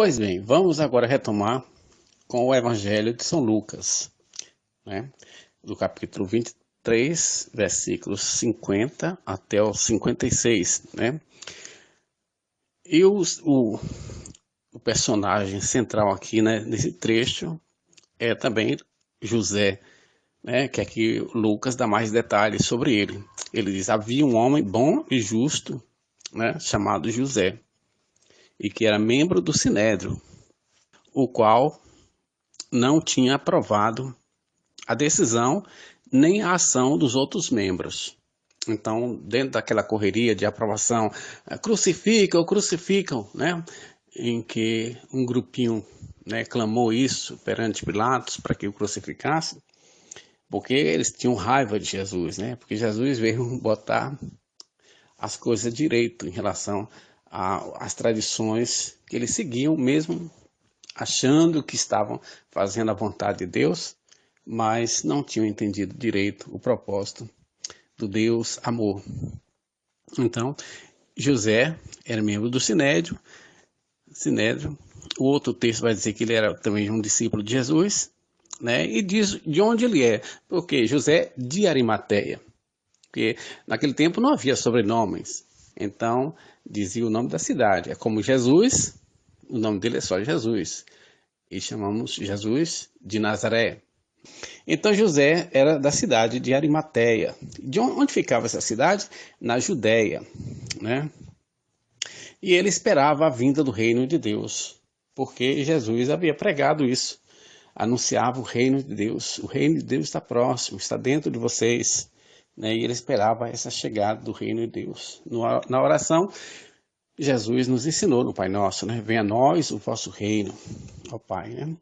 Pois bem, vamos agora retomar com o Evangelho de São Lucas, né? Do capítulo 23, versículos 50 até o 56, né? E o personagem central aqui, né, nesse trecho é também José, né? Que aqui Lucas dá mais detalhes sobre ele. Ele diz: havia um homem bom e justo, né, chamado José, e que era membro do Sinédrio, o qual não tinha aprovado a decisão nem a ação dos outros membros. Então, dentro daquela correria de aprovação, crucificam, né? Em que um grupinho, né, clamou isso perante Pilatos para que o crucificasse, porque eles tinham raiva de Jesus, né? Porque Jesus veio botar as coisas direito em relação às tradições que eles seguiam, mesmo achando que estavam fazendo a vontade de Deus, mas não tinham entendido direito o propósito do Deus amor. Então, José era membro do Sinédrio. O outro texto vai dizer que ele era também um discípulo de Jesus, né? E diz de onde ele é, porque José de Arimateia, porque naquele tempo não havia sobrenomes, então dizia o nome da cidade. É como Jesus, o nome dele é só Jesus, e chamamos Jesus de Nazaré. Então José era da cidade de Arimateia. De onde ficava essa cidade? Na Judéia, né? E ele esperava a vinda do reino de Deus, porque Jesus havia pregado isso, anunciava o reino de Deus. O reino de Deus está próximo, está dentro de vocês, né? E ele esperava essa chegada do reino de Deus. Na oração, Jesus nos ensinou no Pai Nosso, né? Venha a nós o vosso reino, ó Pai, né?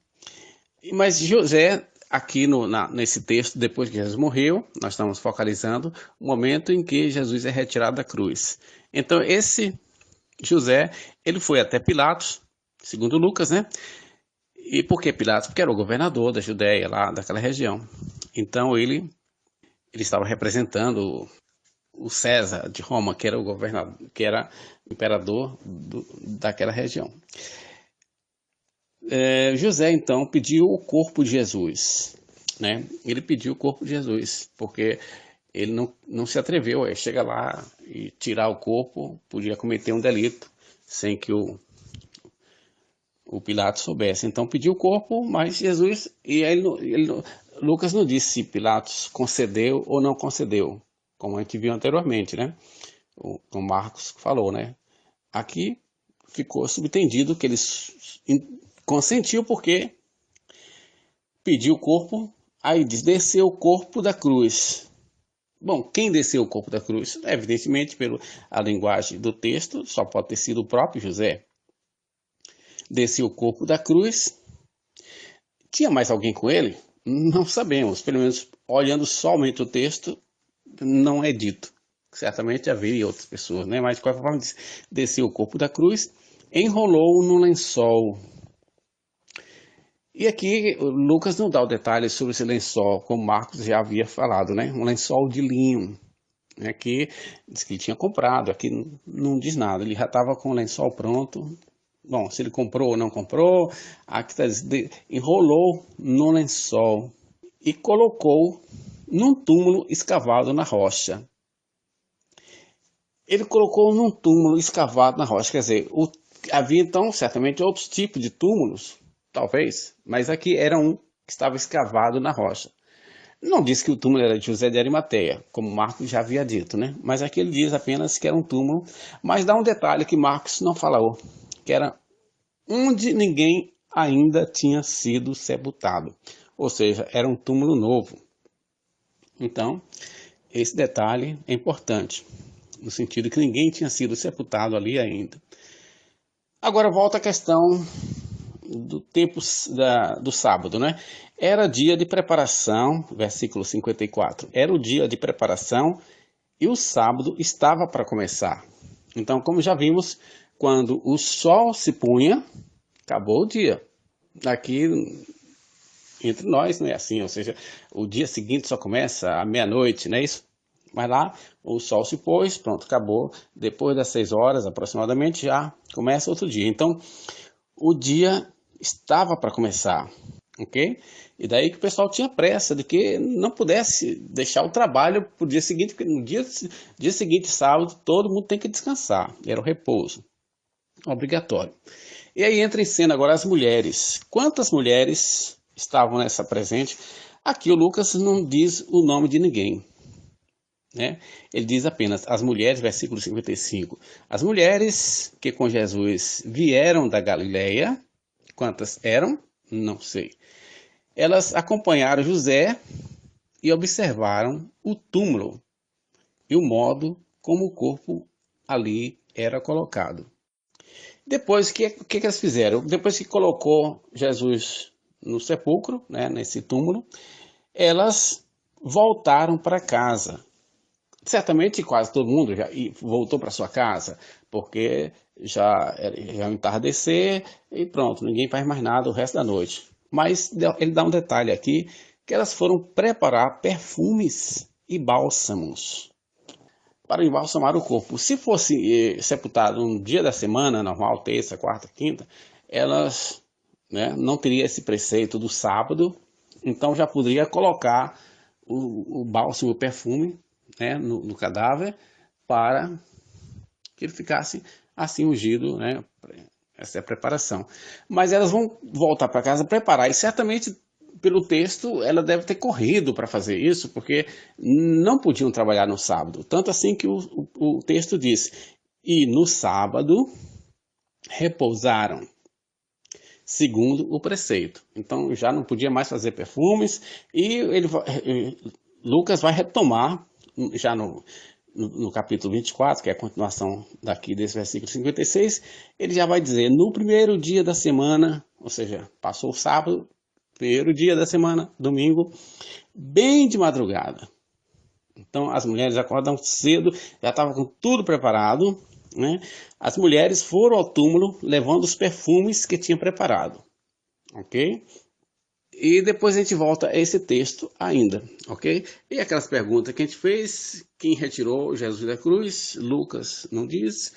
Mas José, aqui nesse texto, depois que Jesus morreu, nós estamos focalizando o momento em que Jesus é retirado da cruz. Então, esse José, ele foi até Pilatos, segundo Lucas, né? E por que Pilatos? Porque era o governador da Judéia, lá daquela região. Então, ele estava representando o César de Roma, que era o governador, que era o imperador daquela região. José, então, pediu o corpo de Jesus, né? Ele pediu o corpo de Jesus, porque ele não se atreveu a chegar lá e tirar o corpo, podia cometer um delito, sem que o Pilatos soubesse. Então pediu o corpo, mas Jesus, e aí Lucas não disse se Pilatos concedeu ou não concedeu, como a gente viu anteriormente, né? O Marcos falou, né? Aqui ficou subentendido que ele consentiu porque pediu o corpo, aí diz, desceu o corpo da cruz. Bom, quem desceu o corpo da cruz? Evidentemente, pela linguagem do texto, só pode ter sido o próprio José. Desceu o corpo da cruz. Tinha mais alguém com ele? Não sabemos, pelo menos olhando somente o texto, não é dito. Certamente haveria outras pessoas, né? Mas de qualquer forma, desceu o corpo da cruz, enrolou no lençol. E aqui Lucas não dá o detalhe sobre esse lençol, como Marcos já havia falado, né? Um lençol de linho. Aqui diz que ele tinha comprado, aqui não diz nada, ele já estava com o lençol pronto. Bom, se ele comprou ou não comprou, aqui está dizendo, enrolou no lençol e colocou num túmulo escavado na rocha. Ele colocou num túmulo escavado na rocha, quer dizer, havia então certamente outros tipos de túmulos, talvez, mas aqui era um que estava escavado na rocha. Não diz que o túmulo era de José de Arimateia, como Marcos já havia dito, né? Mas aqui ele diz apenas que era um túmulo, mas dá um detalhe que Marcos não falou, que era onde ninguém ainda tinha sido sepultado, ou seja, era um túmulo novo. Então, esse detalhe é importante, no sentido que ninguém tinha sido sepultado ali ainda. Agora volta a questão do tempo do sábado, né? Era dia de preparação, versículo 54, era o dia de preparação e o sábado estava para começar. Então, como já vimos, quando o sol se punha, acabou o dia. Aqui, entre nós, não é assim, ou seja, o dia seguinte só começa à meia-noite, não é isso? Mas lá, o sol se pôs, pronto, acabou. Depois das 6 horas, aproximadamente, já começa outro dia. Então, o dia estava para começar, ok? E daí que o pessoal tinha pressa de que não pudesse deixar o trabalho para o dia seguinte, porque no dia seguinte, sábado, todo mundo tem que descansar, era o repouso, obrigatório. E aí entra em cena agora as mulheres. Quantas mulheres estavam nessa presente? Aqui o Lucas não diz o nome de ninguém, né? Ele diz apenas as mulheres, versículo 55. As mulheres que com Jesus vieram da Galileia, quantas eram? Não sei. Elas acompanharam José e observaram o túmulo e o modo como o corpo ali era colocado. Depois, o que elas fizeram? Depois que colocou Jesus no sepulcro, né, nesse túmulo, elas voltaram para casa. Certamente quase todo mundo já voltou para sua casa, porque já é entardecer e pronto, ninguém faz mais nada o resto da noite. Mas ele dá um detalhe aqui, que elas foram preparar perfumes e bálsamos para embalsamar o corpo. Se fosse sepultado um dia da semana, normal, terça, quarta, quinta, elas, né, não teria esse preceito do sábado, então já poderia colocar o bálsamo, o perfume, né, no cadáver, para que ele ficasse assim ungido, né? Essa é a preparação. Mas elas vão voltar para casa preparar, e certamente pelo texto ela deve ter corrido para fazer isso, porque não podiam trabalhar no sábado. Tanto assim que o texto diz: e no sábado repousaram, segundo o preceito. Então já não podia mais fazer perfumes, e Lucas vai retomar já no capítulo 24, que é a continuação daqui desse versículo 56, ele já vai dizer: no primeiro dia da semana, ou seja, passou o sábado, primeiro dia da semana, domingo, bem de madrugada. Então as mulheres acordam cedo, já estavam com tudo preparado, né? As mulheres foram ao túmulo levando os perfumes que tinham preparado, ok? E depois a gente volta a esse texto ainda, ok? E aquelas perguntas que a gente fez: quem retirou Jesus da cruz? Lucas não diz,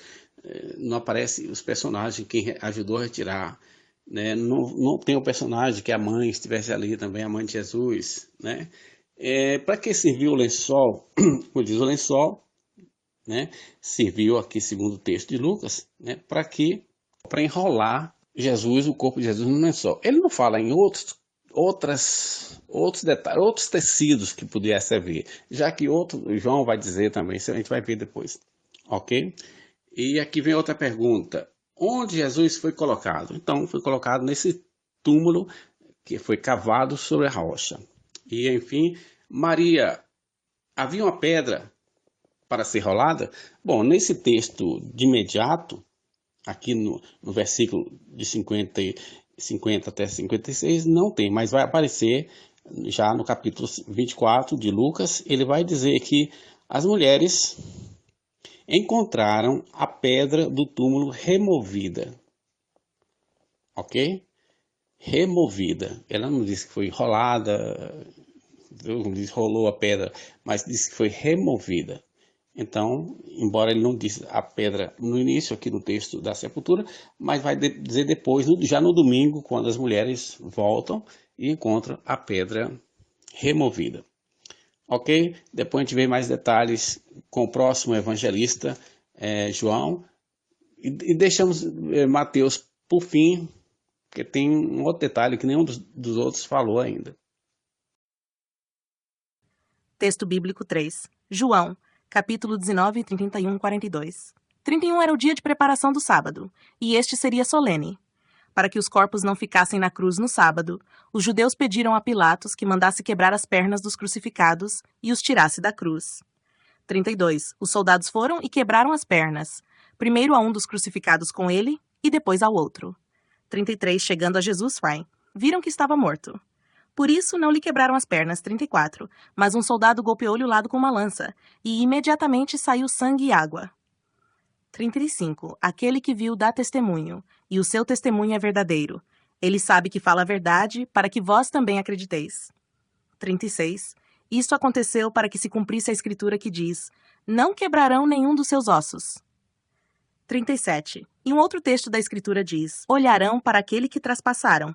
não aparece os personagens, quem ajudou a retirar, né? Não tem o personagem que a mãe estivesse ali também, a mãe de Jesus, né? Para que serviu o lençol? Como diz o lençol, né? Serviu aqui, segundo o texto de Lucas, né? Para enrolar Jesus, o corpo de Jesus no lençol. Ele não fala em outros detalhes, outros tecidos que pudesse servir, já que João vai dizer também, isso a gente vai ver depois, ok? E aqui vem outra pergunta: onde Jesus foi colocado? Então, foi colocado nesse túmulo que foi cavado sobre a rocha. E enfim, Maria, havia uma pedra para ser rolada? Bom, nesse texto de imediato, aqui no versículo de 50 até 56, não tem, mas vai aparecer já no capítulo 24 de Lucas. Ele vai dizer que as mulheres encontraram a pedra do túmulo removida, ok? Removida. Ela não disse que foi enrolada, não disse rolou a pedra, mas disse que foi removida. Então, embora ele não disse a pedra no início, aqui no texto da sepultura, mas vai dizer depois, já no domingo, quando as mulheres voltam e encontram a pedra removida. Ok? Depois a gente vê mais detalhes com o próximo evangelista, João. E deixamos Mateus por fim, porque tem um outro detalhe que nenhum dos outros falou ainda. Texto bíblico 3. João, capítulo 19, 31, 42. 31 era o dia de preparação do sábado, e este seria solene. Para que os corpos não ficassem na cruz no sábado, os judeus pediram a Pilatos que mandasse quebrar as pernas dos crucificados e os tirasse da cruz. 32. Os soldados foram e quebraram as pernas, primeiro a um dos crucificados com ele e depois ao outro. 33. Chegando a Jesus, viram que estava morto. Por isso não lhe quebraram as pernas. 34. Mas um soldado golpeou-lhe o lado com uma lança, e imediatamente saiu sangue e água. 35. Aquele que viu dá testemunho, e o seu testemunho é verdadeiro. Ele sabe que fala a verdade, para que vós também acrediteis. 36. Isto aconteceu para que se cumprisse a escritura que diz: não quebrarão nenhum dos seus ossos. 37. E um outro texto da Escritura diz: olharão para aquele que traspassaram.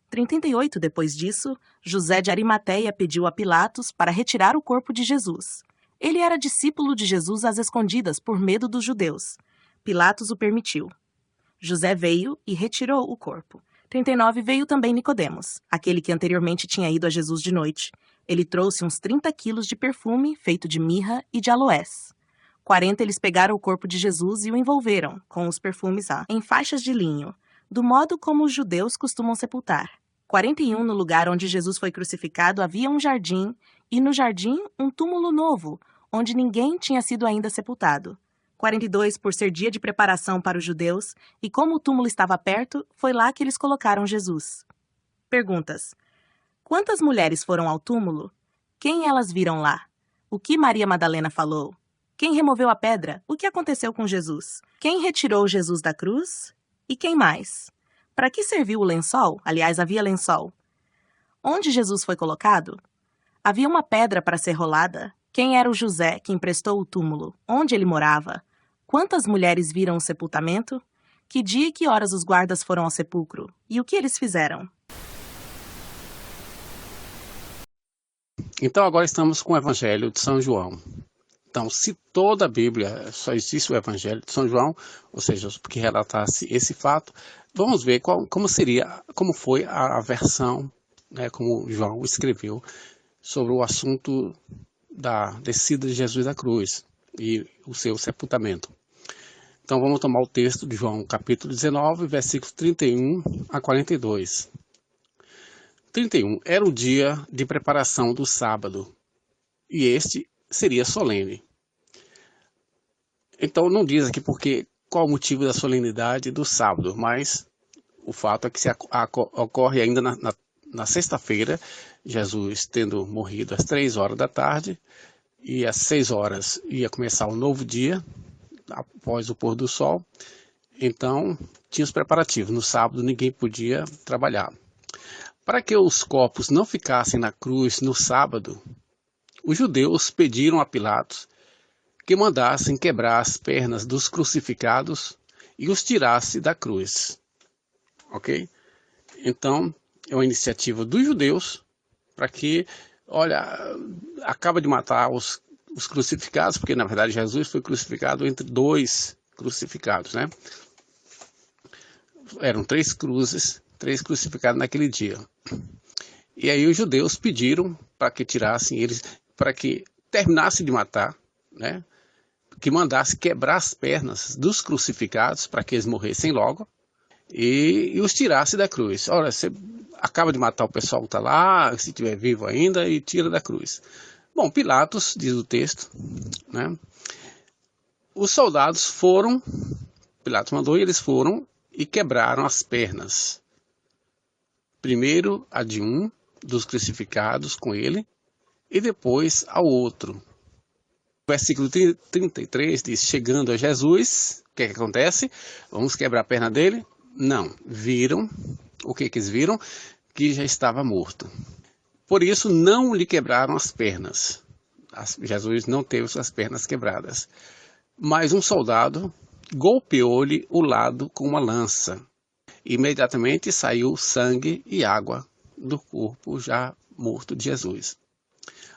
38 depois disso, José de Arimateia pediu a Pilatos para retirar o corpo de Jesus. Ele era discípulo de Jesus às escondidas por medo dos judeus. Pilatos o permitiu. José veio e retirou o corpo. 39 veio também Nicodemos, aquele que anteriormente tinha ido a Jesus de noite. Ele trouxe uns 30 quilos de perfume feito de mirra e de aloés. 40 eles pegaram o corpo de Jesus e o envolveram, com os perfumes em faixas de linho, do modo como os judeus costumam sepultar. 41 no lugar onde Jesus foi crucificado havia um jardim, e no jardim um túmulo novo, onde ninguém tinha sido ainda sepultado. 42 por ser dia de preparação para os judeus, e como o túmulo estava perto, foi lá que eles colocaram Jesus. Perguntas: quantas mulheres foram ao túmulo? Quem elas viram lá? O que Maria Madalena falou? Quem removeu a pedra? O que aconteceu com Jesus? Quem retirou Jesus da cruz? E quem mais? Para que serviu o lençol? Aliás, havia lençol. Onde Jesus foi colocado? Havia uma pedra para ser rolada. Quem era o José que emprestou o túmulo? Onde ele morava? Quantas mulheres viram o sepultamento? Que dia e que horas os guardas foram ao sepulcro? E o que eles fizeram? Então agora estamos com o Evangelho de São João. Então, se toda a Bíblia só existe o Evangelho de São João, ou seja, que relatasse esse fato, vamos ver como foi a versão, né, como João escreveu sobre o assunto da descida de Jesus da cruz e o seu sepultamento. Então vamos tomar o texto de João, capítulo 19, versículos 31 a 42. 31. Era o dia de preparação do sábado, e este seria solene. Então não diz aqui qual o motivo da solenidade do sábado, mas o fato é que ocorre ainda na sexta-feira, Jesus tendo morrido às 3 horas da tarde, e às 6 horas ia começar um novo dia, após o pôr do sol. Então tinha os preparativos. No sábado ninguém podia trabalhar. Para que os corpos não ficassem na cruz no sábado, os judeus pediram a Pilatos que mandassem quebrar as pernas dos crucificados e os tirasse da cruz. Ok? Então, é uma iniciativa dos judeus para que, acaba de matar os crucificados, porque na verdade Jesus foi crucificado entre 2 crucificados, né? Eram 3 cruzes, 3 crucificados naquele dia. E aí os judeus pediram para que tirassem eles, para que terminasse de matar, né? Que mandasse quebrar as pernas dos crucificados para que eles morressem logo e os tirasse da cruz. Olha, você acaba de matar o pessoal que está lá, se estiver vivo ainda, e tira da cruz. Bom, Pilatos, diz o texto, né? Os soldados Pilatos mandou e eles foram e quebraram as pernas. Primeiro a de um dos crucificados com ele, e depois ao outro. O versículo 33 diz: chegando a Jesus, o que acontece? Vamos quebrar a perna dele? Não, viram, o que eles viram? Que já estava morto. Por isso não lhe quebraram as pernas. Jesus não teve suas pernas quebradas. Mas um soldado golpeou-lhe o lado com uma lança. Imediatamente saiu sangue e água do corpo já morto de Jesus.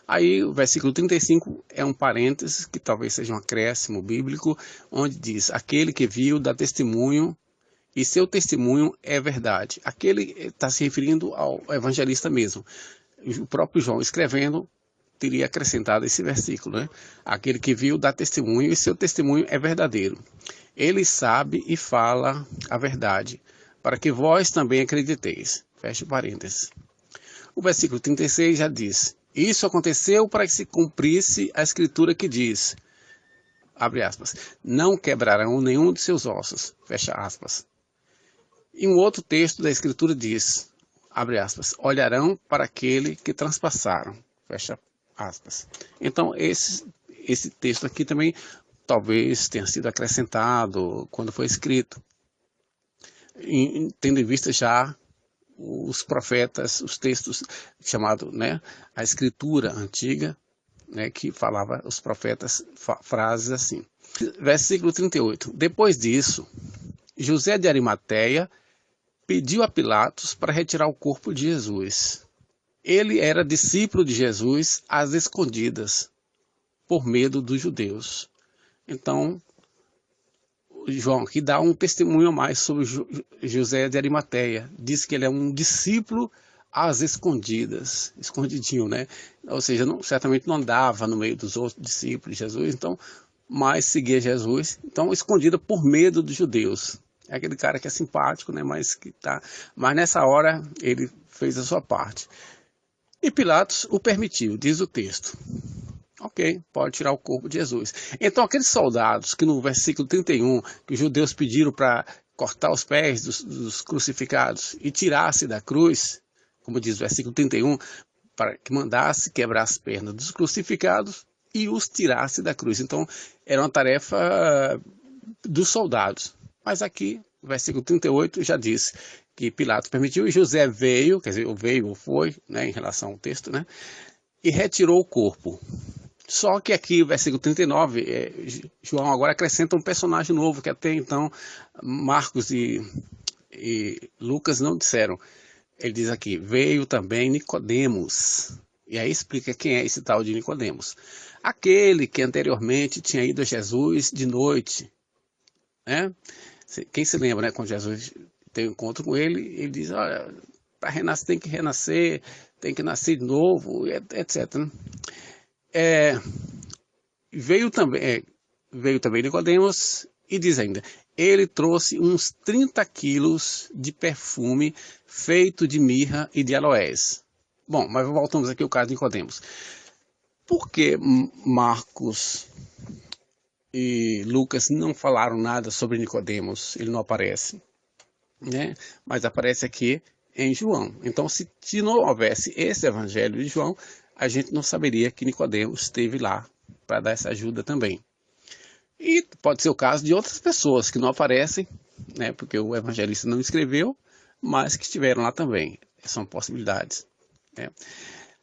Aí o versículo 35 é um parênteses, que talvez seja um acréscimo bíblico, onde diz: aquele que viu dá testemunho, e seu testemunho é verdade. Aquele está se referindo ao evangelista mesmo. O próprio João escrevendo teria acrescentado esse versículo, né? Aquele que viu dá testemunho, e seu testemunho é verdadeiro. Ele sabe e fala a verdade, para que vós também acrediteis. Feche parênteses. O versículo 36 já diz: isso aconteceu para que se cumprisse a escritura que diz, abre aspas, não quebrarão nenhum de seus ossos, fecha aspas. E um outro texto da escritura diz, abre aspas, olharão para aquele que transpassaram, fecha aspas. Então esse texto aqui também talvez tenha sido acrescentado quando foi escrito, tendo em vista já os profetas, os textos chamados, né, a escritura antiga, né, que falava os profetas frases assim. Versículo 38. Depois disso, José de Arimateia pediu a Pilatos para retirar o corpo de Jesus. Ele era discípulo de Jesus às escondidas, por medo dos judeus. Então, João aqui dá um testemunho a mais sobre José de Arimateia. Diz que ele é um discípulo às escondidas, escondidinho, né? Ou seja, certamente não andava no meio dos outros discípulos de Jesus, então, mas seguia Jesus, então escondida por medo dos judeus. É aquele cara que é simpático, né? Mas nessa hora ele fez a sua parte. E Pilatos o permitiu, diz o texto. Ok, pode tirar o corpo de Jesus. Então aqueles soldados que no versículo 31, que os judeus pediram para cortar os pés dos crucificados e tirasse da cruz, como diz o versículo 31, para que mandasse quebrar as pernas dos crucificados e os tirasse da cruz. Então era uma tarefa dos soldados. Mas aqui, o versículo 38 já diz que Pilatos permitiu e José veio, quer dizer, veio ou foi, né, em relação ao texto, né, e retirou o corpo. Só que aqui, o versículo 39, João agora acrescenta um personagem novo que até então Marcos e Lucas não disseram. Ele diz aqui, veio também Nicodemos. E aí explica quem é esse tal de Nicodemos. Aquele que anteriormente tinha ido a Jesus de noite. Né? Quem se lembra, né, quando Jesus tem um encontro com ele, ele diz, olha, para renascer tem que renascer, tem que nascer de novo, etc. Veio também Nicodemos e diz ainda, ele trouxe uns 30 quilos de perfume feito de mirra e de aloés. Bom, mas voltamos aqui ao caso de Nicodemos. Por que Marcos e Lucas não falaram nada sobre Nicodemos? Ele não aparece, né? Mas aparece aqui em João. Então, se não houvesse esse evangelho de João, a gente não saberia que Nicodemos esteve lá para dar essa ajuda também. E pode ser o caso de outras pessoas que não aparecem, né? Porque o evangelista não escreveu, mas que estiveram lá também. São possibilidades. Né?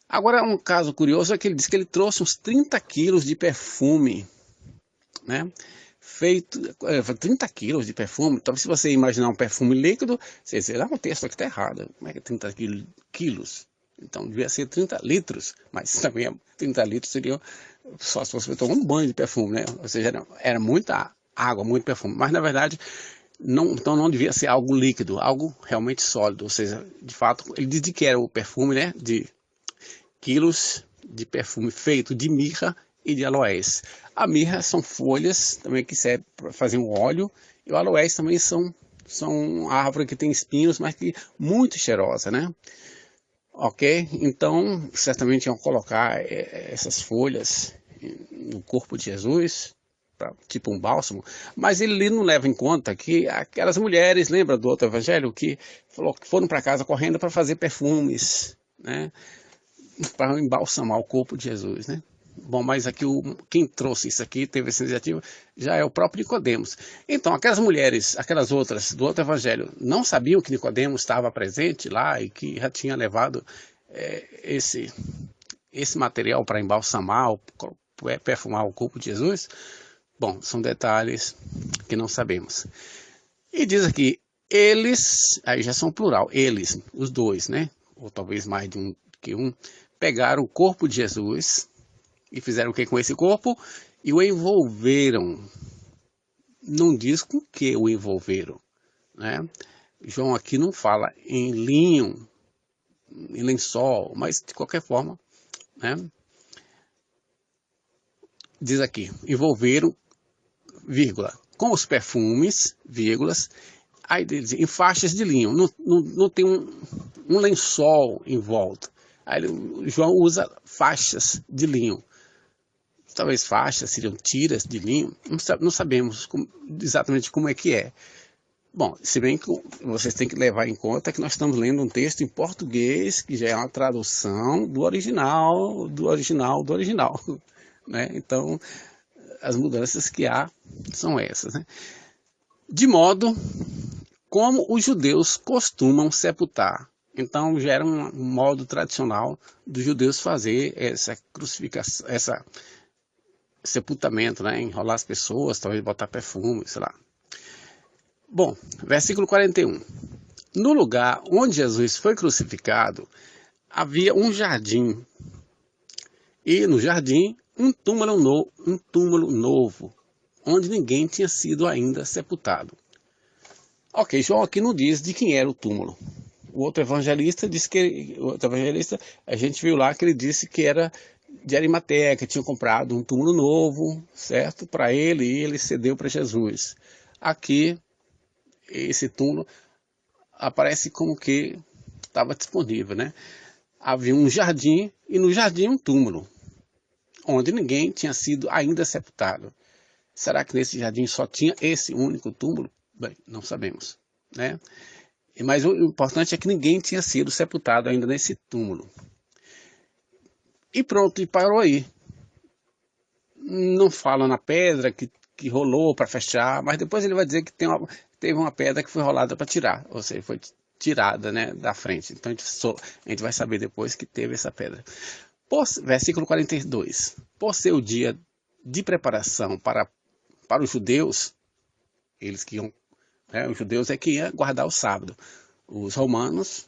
Agora, um caso curioso é que ele diz que ele trouxe uns 30 quilos de perfume, né? 30 quilos de perfume. Então, se você imaginar um perfume líquido, você diz, o texto aqui está errado. Como é que é 30 quilos? Então, devia ser 30 litros. Mas também 30 litros seria só se você tomar um banho de perfume, né? Ou seja, era muita água, muito perfume. Mas, na verdade, então não devia ser algo líquido, algo realmente sólido. Ou seja, de fato, ele dizia que era o perfume, né? De quilos de perfume feito de mirra e de aloés. A mirra são folhas também que servem para fazer um óleo, e o aloés também são árvore que tem espinhos, mas que muito cheirosa, né? Ok? Então, certamente iam colocar essas folhas no corpo de Jesus, tipo um bálsamo, mas ele não leva em conta que aquelas mulheres, lembra do outro evangelho, que falou que foram para casa correndo para fazer perfumes, né? Para embalsamar o corpo de Jesus, né? Bom, mas aqui quem trouxe isso aqui, teve essa iniciativa, já é o próprio Nicodemos. Então, aquelas mulheres, aquelas outras do outro evangelho, não sabiam que Nicodemos estava presente lá e que já tinha levado esse material para embalsamar, perfumar o corpo de Jesus? Bom, são detalhes que não sabemos. E diz aqui, eles, aí já são plural, eles, os dois, né? Ou talvez mais de um que um, pegaram o corpo de Jesus e fizeram o que com esse corpo? E o envolveram. Não diz com que o envolveram, né? João aqui não fala em linho, em lençol, mas de qualquer forma, né? Diz aqui, envolveram, vírgula, com os perfumes, vírgulas, aí diz, em faixas de linho, não tem um lençol em volta. Aí João usa faixas de linho. Talvez faixas seriam tiras de linho, não sabemos exatamente como é que é. Bom, se bem que vocês têm que levar em conta que nós estamos lendo um texto em português, que já é uma tradução do original, né? Então, as mudanças que há são essas, né? De modo como os judeus costumam sepultar. Então, já era um modo tradicional dos judeus fazer essa crucificação, essa sepultamento, né? Enrolar as pessoas, talvez botar perfume, sei lá. Bom, versículo 41. No lugar onde Jesus foi crucificado, havia um jardim. E no jardim, um túmulo novo, onde ninguém tinha sido ainda sepultado. Ok, João aqui não diz de quem era o túmulo. O outro evangelista, a gente viu lá que ele disse que era de Arimateia, que tinha comprado um túmulo novo, certo? Para ele, e ele cedeu para Jesus. Aqui, esse túmulo aparece como que estava disponível, né? Havia um jardim, e no jardim um túmulo, onde ninguém tinha sido ainda sepultado. Será que nesse jardim só tinha esse único túmulo? Bem, não sabemos, né? Mas o importante é que ninguém tinha sido sepultado ainda nesse túmulo. E pronto, e parou aí. Não fala na pedra que rolou para fechar, mas depois ele vai dizer que teve uma pedra que foi rolada para tirar, ou seja, foi tirada, né, da frente. Então a gente vai saber depois que teve essa pedra. Versículo 42. Por ser o dia de preparação para os judeus, eles que iam, né, os judeus é que iam guardar o sábado. Os romanos,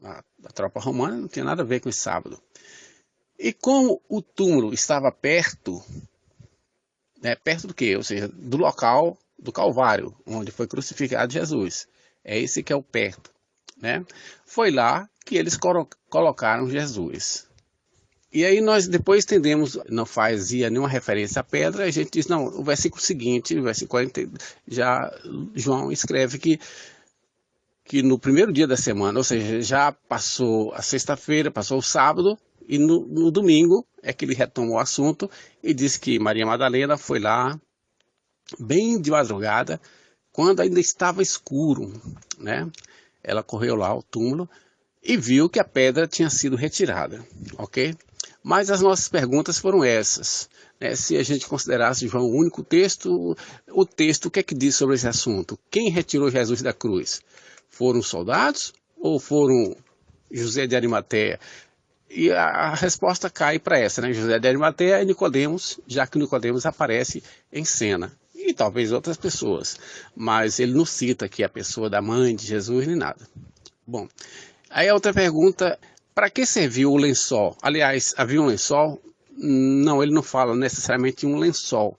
a tropa romana não tinha nada a ver com esse sábado. E como o túmulo estava perto, né, perto do quê? Ou seja, do local do Calvário, onde foi crucificado Jesus. É esse que é o perto, né? Foi lá que eles colocaram Jesus. E aí nós depois entendemos, não fazia nenhuma referência à pedra, a gente diz, não, o versículo seguinte, o versículo 40, já João escreve que no primeiro dia da semana, ou seja, já passou a sexta-feira, passou o sábado, e no domingo é que ele retoma o assunto e diz que Maria Madalena foi lá, bem de madrugada, quando ainda estava escuro, né? Ela correu lá ao túmulo e viu que a pedra tinha sido retirada, ok? Mas as nossas perguntas foram essas, né? Se a gente considerasse João o único texto, o texto o que é que diz sobre esse assunto? Quem retirou Jesus da cruz? Foram os soldados ou foram José de Arimateia? E a resposta cai para essa, né? José de Arimateia e Nicodemos, já que Nicodemos aparece em cena. E talvez outras pessoas, mas ele não cita aqui a pessoa da mãe de Jesus nem nada. Bom, aí a outra pergunta, para que serviu o lençol? Aliás, havia um lençol? Não, ele não fala necessariamente em um lençol.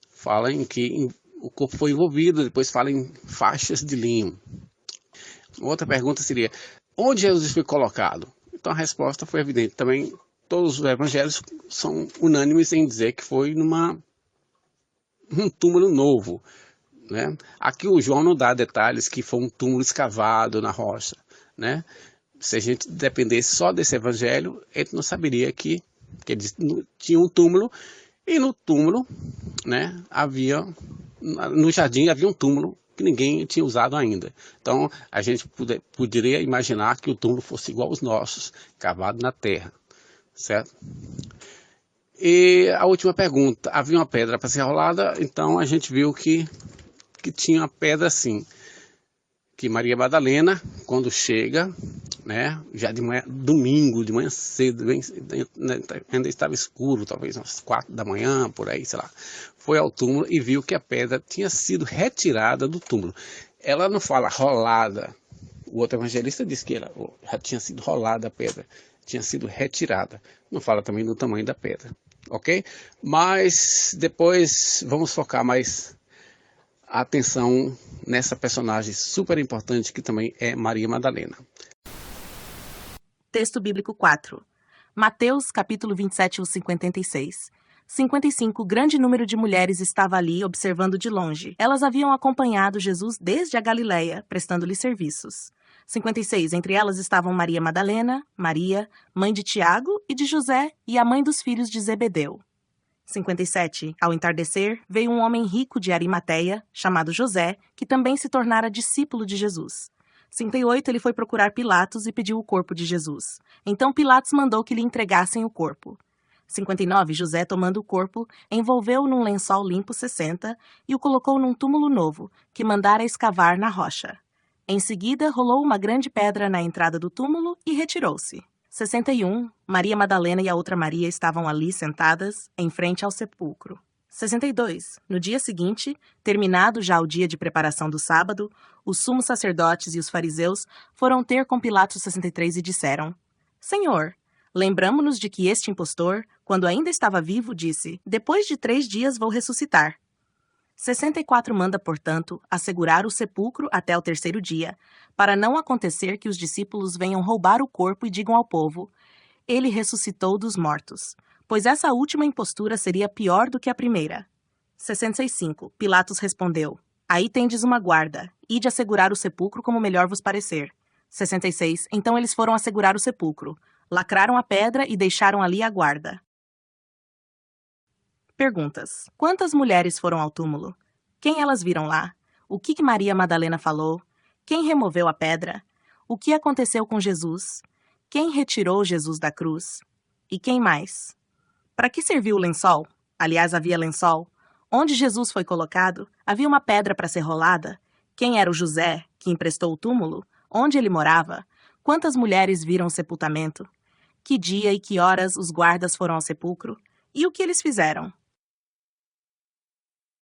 Fala em que o corpo foi envolvido, depois fala em faixas de linho. Outra pergunta seria, onde Jesus foi colocado? Então a resposta foi evidente. Também todos os evangelhos são unânimes em dizer que foi um túmulo novo, né? Aqui o João não dá detalhes que foi um túmulo escavado na rocha, né? Se a gente dependesse só desse evangelho, a gente não saberia que tinha um túmulo, e no túmulo, né, no jardim havia um túmulo que ninguém tinha usado ainda. Então a gente poderia imaginar que o túmulo fosse igual aos nossos, cavado na terra, certo? E a última pergunta, havia uma pedra para ser rolada, então a gente viu que tinha uma pedra assim, que Maria Madalena, quando chega, né, já de manhã, domingo, de manhã cedo, ainda estava escuro, talvez umas 4 da manhã, por aí, sei lá, foi ao túmulo e viu que a pedra tinha sido retirada do túmulo. Ela não fala rolada, o outro evangelista diz que ela já tinha sido rolada a pedra, tinha sido retirada, não fala também do tamanho da pedra, ok? Mas depois vamos focar mais a atenção nessa personagem super importante que também é Maria Madalena. Texto bíblico 4. Mateus, capítulo 27, os 56. 55. Grande número de mulheres estava ali, observando de longe. Elas haviam acompanhado Jesus desde a Galileia, prestando-lhe serviços. 56. Entre elas estavam Maria Madalena, Maria, mãe de Tiago e de José, e a mãe dos filhos de Zebedeu. 57. Ao entardecer, veio um homem rico de Arimateia, chamado José, que também se tornara discípulo de Jesus. 58. Ele foi procurar Pilatos e pediu o corpo de Jesus. Então Pilatos mandou que lhe entregassem o corpo. 59. José, tomando o corpo, envolveu-o num lençol limpo 60 e o colocou num túmulo novo, que mandara escavar na rocha. Em seguida, rolou uma grande pedra na entrada do túmulo e retirou-se. 61. Maria Madalena e a outra Maria estavam ali sentadas, em frente ao sepulcro. 62. No dia seguinte, terminado já o dia de preparação do sábado, os sumos sacerdotes e os fariseus foram ter com Pilatos 63 e disseram: Senhor, lembramo-nos de que este impostor, quando ainda estava vivo, disse: depois de 3 dias vou ressuscitar. 64 manda, portanto, assegurar o sepulcro até o 3º dia, para não acontecer que os discípulos venham roubar o corpo e digam ao povo: ele ressuscitou dos mortos, pois essa última impostura seria pior do que a primeira. 65. Pilatos respondeu: aí tendes uma guarda, ide assegurar o sepulcro como melhor vos parecer. 66. Então eles foram assegurar o sepulcro, lacraram a pedra e deixaram ali a guarda. Perguntas. Quantas mulheres foram ao túmulo? Quem elas viram lá? O que Maria Madalena falou? Quem removeu a pedra? O que aconteceu com Jesus? Quem retirou Jesus da cruz? E quem mais? Para que serviu o lençol? Aliás, havia lençol. Onde Jesus foi colocado? Havia uma pedra para ser rolada? Quem era o José, que emprestou o túmulo? Onde ele morava? Quantas mulheres viram o sepultamento? Que dia e que horas os guardas foram ao sepulcro? E o que eles fizeram?